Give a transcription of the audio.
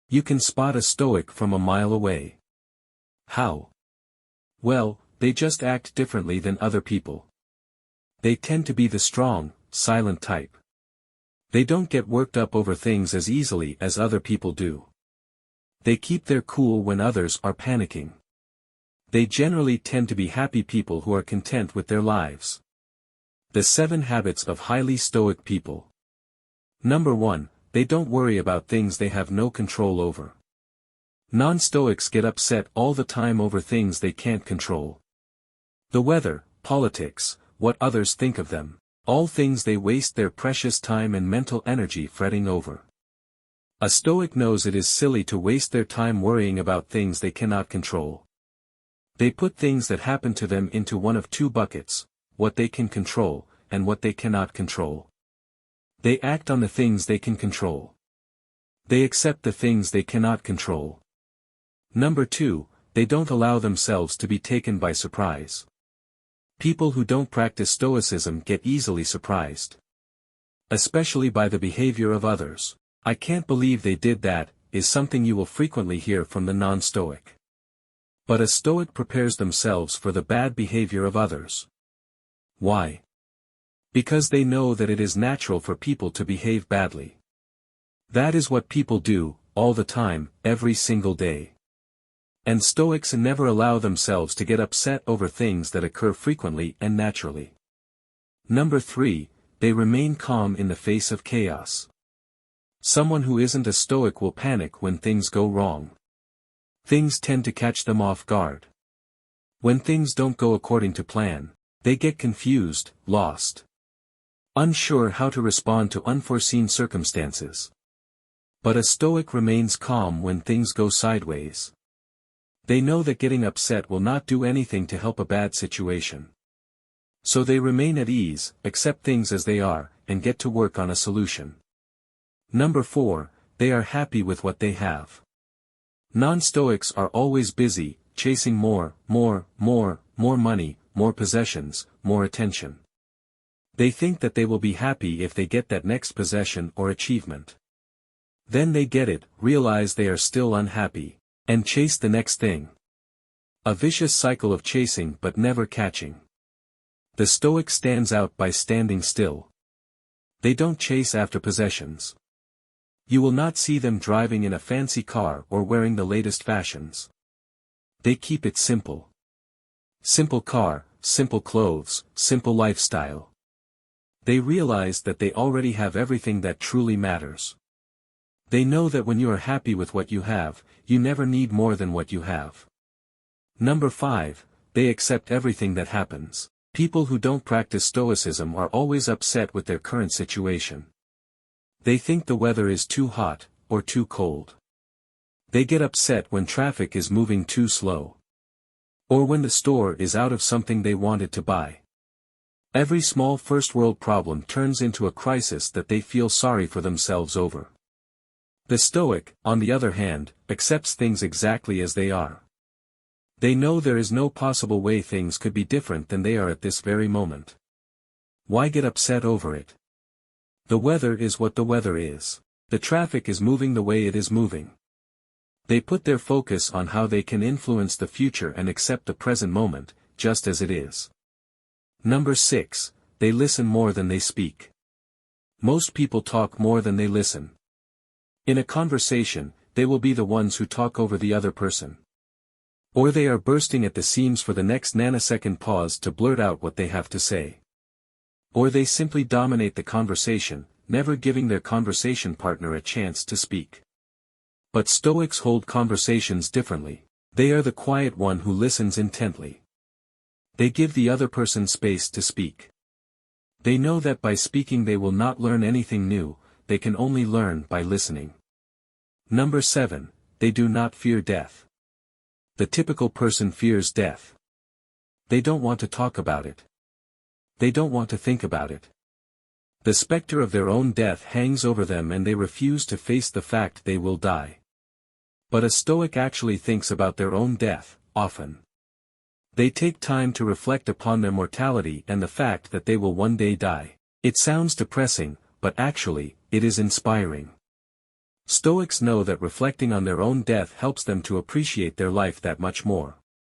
You can spot a Stoic from a mile away. How? Well, they just act differently than other people. They tend to be the strong, silent type. They don't get worked up over things as easily as other people do. They keep their cool when others are panicking. They generally tend to be happy people who are content with their lives. The 7 habits of highly Stoic people. Number 1, they don't worry about things they have no control over. Non-Stoics get upset all the time over things they can't control. The weather, politics, what others think of them, all things they waste their precious time and mental energy fretting over. A Stoic knows it is silly to waste their time worrying about things they cannot control. They put things that happen to them into one of 2 buckets, what they can control, and what they cannot control. They act on the things they can control. They accept the things they cannot control. Number 2, they don't allow themselves to be taken by surprise. People who don't practice Stoicism get easily surprised. Especially by the behavior of others. "I can't believe they did that," is something you will frequently hear from the non-Stoic. But a Stoic prepares themselves for the bad behavior of others. Why? Because they know that it is natural for people to behave badly. That is what people do, all the time, every single day. And Stoics never allow themselves to get upset over things that occur frequently and naturally. Number 3, they remain calm in the face of chaos. Someone who isn't a Stoic will panic when things go wrong. Things tend to catch them off guard. When things don't go according to plan, they get confused, lost, unsure how to respond to unforeseen circumstances. But a Stoic remains calm when things go sideways. They know that getting upset will not do anything to help a bad situation. So they remain at ease, accept things as they are, and get to work on a solution. Number 4, they are happy with what they have. Non-Stoics are always busy, chasing more money, more possessions, more attention. They think that they will be happy if they get that next possession or achievement. Then they get it, realize they are still unhappy, and chase the next thing. A vicious cycle of chasing but never catching. The Stoic stands out by standing still. They don't chase after possessions. You will not see them driving in a fancy car or wearing the latest fashions. They keep it simple. Simple car, simple clothes, simple lifestyle. They realize that they already have everything that truly matters. They know that when you are happy with what you have, you never need more than what you have. Number 5, they accept everything that happens. People who don't practice Stoicism are always upset with their current situation. They think the weather is too hot, or too cold. They get upset when traffic is moving too slow. Or when the store is out of something they wanted to buy. Every small first-world problem turns into a crisis that they feel sorry for themselves over. The Stoic, on the other hand, accepts things exactly as they are. They know there is no possible way things could be different than they are at this very moment. Why get upset over it? The weather is what the weather is. The traffic is moving the way it is moving. They put their focus on how they can influence the future and accept the present moment, just as it is. Number 6, they listen more than they speak. Most people talk more than they listen. In a conversation, they will be the ones who talk over the other person. Or they are bursting at the seams for the next nanosecond pause to blurt out what they have to say. Or they simply dominate the conversation, never giving their conversation partner a chance to speak. But Stoics hold conversations differently. They are the quiet one who listens intently. They give the other person space to speak. They know that by speaking they will not learn anything new, they can only learn by listening. Number 7, they do not fear death. The typical person fears death. They don't want to talk about it. They don't want to think about it. The specter of their own death hangs over them and they refuse to face the fact they will die. But a Stoic actually thinks about their own death, often. They take time to reflect upon their mortality and the fact that they will one day die. It sounds depressing, but actually, it is inspiring. Stoics know that reflecting on their own death helps them to appreciate their life that much more.